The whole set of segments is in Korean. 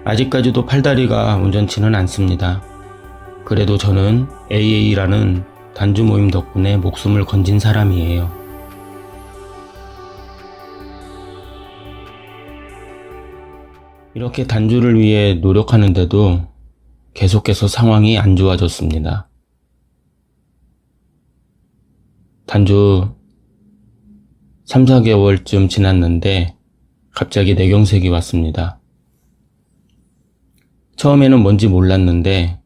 아직까지도 팔다리가 온전치는 않습니다. 그래도 저는 AA라는 단주 모임 덕분에 목숨을 건진 사람이에요. 이렇게 단주를 위해 노력하는데도 계속해서 상황이 안 좋아졌습니다. 단주 3, 4개월쯤 지났는데 갑자기 뇌경색이 왔습니다. 처음에는 뭔지 몰랐는데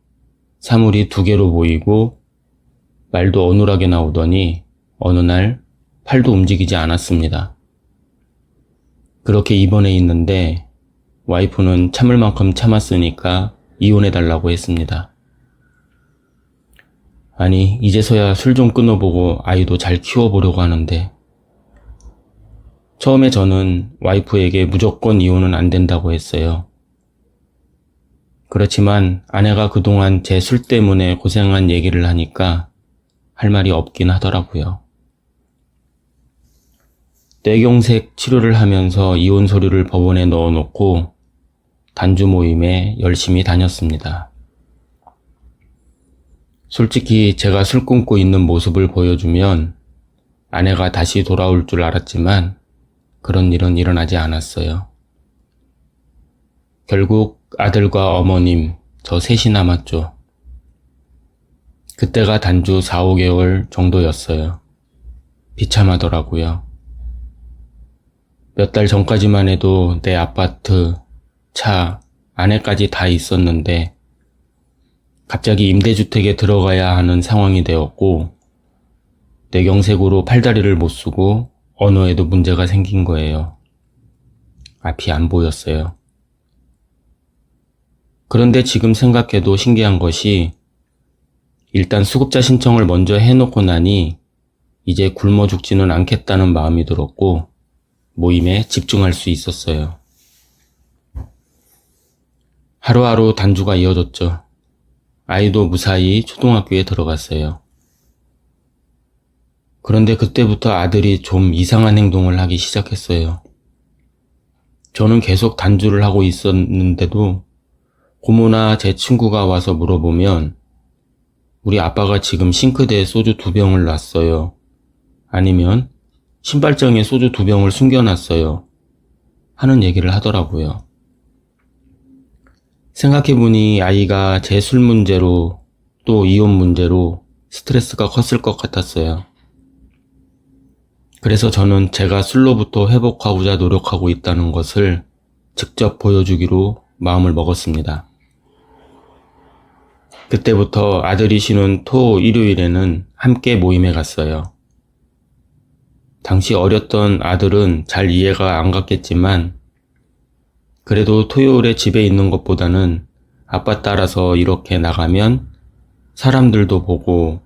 사물이 2개로 보이고 말도 어눌하게 나오더니 어느 날 팔도 움직이지 않았습니다. 그렇게 입원해 있는데 와이프는 참을 만큼 참았으니까 이혼해달라고 했습니다. 아니, 이제서야 술 좀 끊어보고 아이도 잘 키워보려고 하는데 처음에 저는 와이프에게 무조건 이혼은 안 된다고 했어요. 그렇지만 아내가 그동안 제 술 때문에 고생한 얘기를 하니까 할 말이 없긴 하더라고요. 뇌경색 치료를 하면서 이혼 서류를 법원에 넣어놓고 단주 모임에 열심히 다녔습니다. 솔직히 제가 술 끊고 있는 모습을 보여주면 아내가 다시 돌아올 줄 알았지만 그런 일은 일어나지 않았어요. 결국 아들과 어머님, 저 셋이 남았죠. 그때가 단주 4, 5개월 정도였어요. 비참하더라고요. 몇 달 전까지만 해도 내 아파트, 차, 아내까지 다 있었는데 갑자기 임대주택에 들어가야 하는 상황이 되었고 뇌경색으로 팔다리를 못 쓰고 언어에도 문제가 생긴 거예요. 앞이 안 보였어요. 그런데 지금 생각해도 신기한 것이 일단 수급자 신청을 먼저 해놓고 나니 이제 굶어 죽지는 않겠다는 마음이 들었고 모임에 집중할 수 있었어요. 하루하루 단주가 이어졌죠. 아이도 무사히 초등학교에 들어갔어요. 그런데 그때부터 아들이 좀 이상한 행동을 하기 시작했어요. 저는 계속 단주를 하고 있었는데도 고모나 제 친구가 와서 물어보면 우리 아빠가 지금 싱크대에 소주 2병을 놨어요. 아니면 신발장에 소주 2병을 숨겨놨어요. 하는 얘기를 하더라고요. 생각해보니 아이가 제 술 문제로 또 이혼 문제로 스트레스가 컸을 것 같았어요. 그래서 저는 제가 술로부터 회복하고자 노력하고 있다는 것을 직접 보여주기로 마음을 먹었습니다. 그때부터 아들이 쉬는 토, 일요일에는 함께 모임에 갔어요. 당시 어렸던 아들은 잘 이해가 안 갔겠지만 그래도 토요일에 집에 있는 것보다는 아빠 따라서 이렇게 나가면 사람들도 보고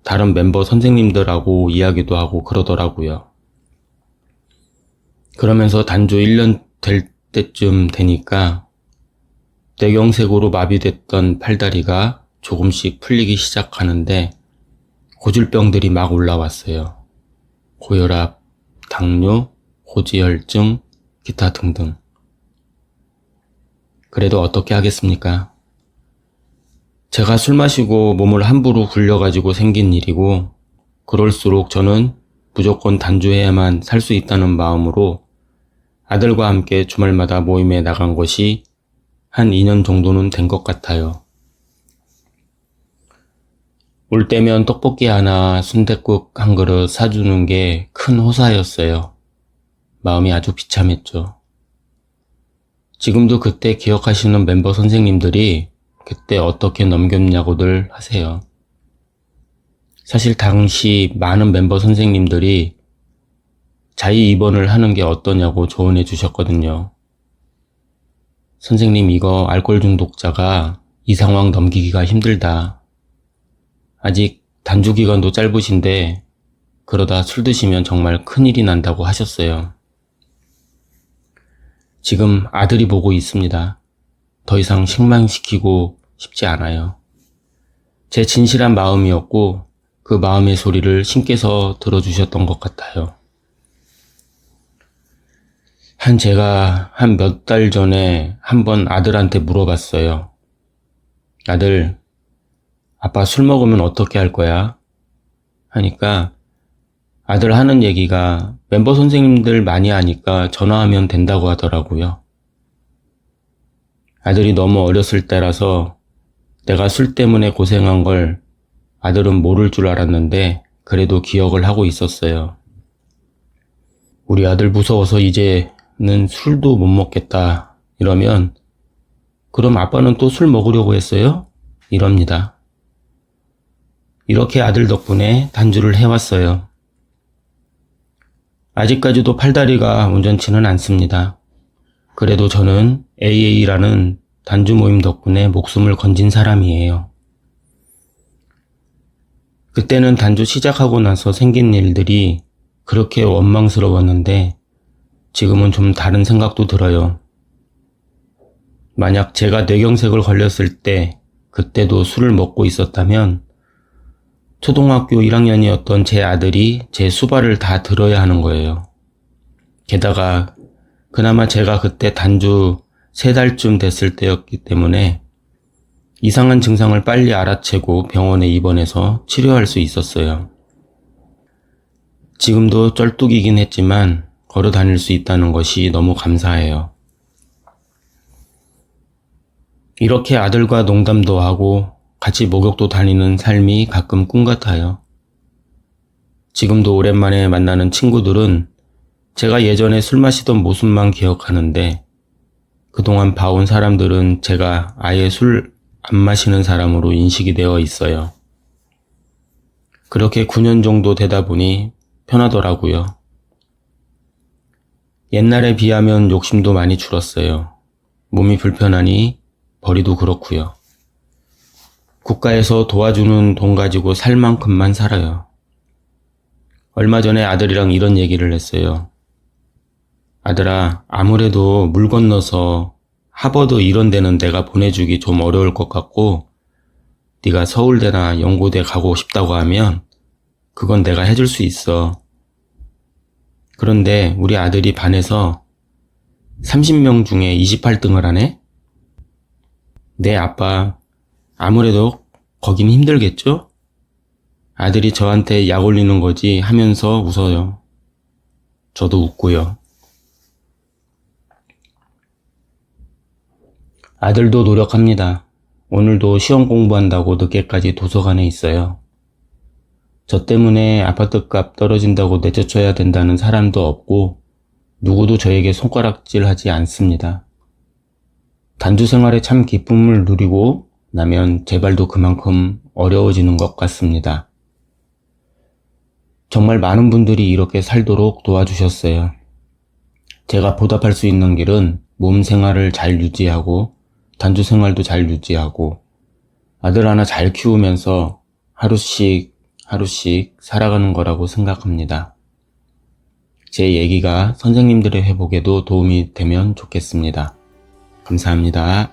다른 멤버 선생님들하고 이야기도 하고 그러더라고요. 그러면서 단주 1년 될 때쯤 되니까 뇌경색으로 마비됐던 팔다리가 조금씩 풀리기 시작하는데 고질병들이 막 올라왔어요. 고혈압, 당뇨, 고지혈증, 기타 등등. 그래도 어떻게 하겠습니까? 제가 술 마시고 몸을 함부로 굴려가지고 생긴 일이고 그럴수록 저는 무조건 단주해야만 살 수 있다는 마음으로 아들과 함께 주말마다 모임에 나간 것이 한 2년 정도는 된 것 같아요. 올 때면 떡볶이 하나, 순댓국 한 그릇 사주는 게 큰 호사였어요. 마음이 아주 비참했죠. 지금도 그때 기억하시는 멤버 선생님들이 그때 어떻게 넘겼냐고들 하세요. 사실 당시 많은 member 선생님들이 자의 입원을 하는 게 어떠냐고 조언해 주셨거든요. 선생님, 이거 알코올 중독자가 이 상황 넘기기가 힘들다. 아직 단주 기간도 짧으신데 그러다 술 드시면 정말 큰일이 난다고 하셨어요. 지금 아들이 보고 있습니다. 더 이상 실망시키고 싶지 않아요. 제 진실한 마음이었고 그 마음의 소리를 신께서 들어주셨던 것 같아요. 제가 한 몇 달 전에 한번 아들한테 물어봤어요. 아들, 아빠 술 먹으면 어떻게 할 거야? 하니까 아들 하는 얘기가 멤버 선생님들 많이 하니까 전화하면 된다고 하더라고요. 아들이 너무 어렸을 때라서 내가 술 때문에 고생한 걸 아들은 모를 줄 알았는데 그래도 기억을 하고 있었어요. 우리 아들 무서워서 이제는 술도 못 먹겠다 이러면 그럼 아빠는 또 술 먹으려고 했어요? 이럽니다. 이렇게 아들 덕분에 단주를 해왔어요. 아직까지도 팔다리가 온전치는 않습니다. 그래도 저는 AA라는 단주 모임 덕분에 목숨을 건진 사람이에요. 그때는 단주 시작하고 나서 생긴 일들이 그렇게 원망스러웠는데 지금은 좀 다른 생각도 들어요. 만약 제가 뇌경색을 걸렸을 때 그때도 술을 먹고 있었다면 초등학교 1학년이었던 제 아들이 제 수발을 다 들어야 하는 거예요. 게다가 그나마 제가 그때 단주 3달쯤 됐을 때였기 때문에 이상한 증상을 빨리 알아채고 병원에 입원해서 치료할 수 있었어요. 지금도 쩔뚝이긴 했지만 걸어 다닐 수 있다는 것이 너무 감사해요. 이렇게 아들과 농담도 하고 같이 목욕도 다니는 삶이 가끔 꿈 같아요. 지금도 오랜만에 만나는 친구들은 제가 예전에 술 마시던 모습만 기억하는데 그동안 봐온 사람들은 제가 아예 술 안 마시는 사람으로 인식이 되어 있어요. 그렇게 9년 정도 되다 보니 편하더라고요. 옛날에 비하면 욕심도 많이 줄었어요. 몸이 불편하니 벌이도 그렇고요. 국가에서 도와주는 돈 가지고 살 만큼만 살아요. 얼마 전에 아들이랑 이런 얘기를 했어요. 아들아, 아무래도 물 건너서 하버드 이런 데는 내가 보내주기 좀 어려울 것 같고 네가 서울대나 연고대 가고 싶다고 하면 그건 내가 해줄 수 있어. 그런데 우리 아들이 반에서 30명 중에 28등을 하네? 네, 아빠. 아무래도 거긴 힘들겠죠? 아들이 저한테 약 올리는 거지 하면서 웃어요. 저도 웃고요. 아들도 노력합니다. 오늘도 시험 공부한다고 늦게까지 도서관에 있어요. 저 때문에 아파트값 떨어진다고 내쫓아야 된다는 사람도 없고 누구도 저에게 손가락질하지 않습니다. 단주 생활에 참 기쁨을 누리고 나면 제발도 그만큼 어려워지는 것 같습니다. 정말 많은 분들이 이렇게 살도록 도와주셨어요. 제가 보답할 수 있는 길은 몸 생활을 잘 유지하고 단주 생활도 잘 유지하고 아들 하나 잘 키우면서 하루씩 살아가는 거라고 생각합니다. 제 얘기가 선생님들의 회복에도 도움이 되면 좋겠습니다. 감사합니다.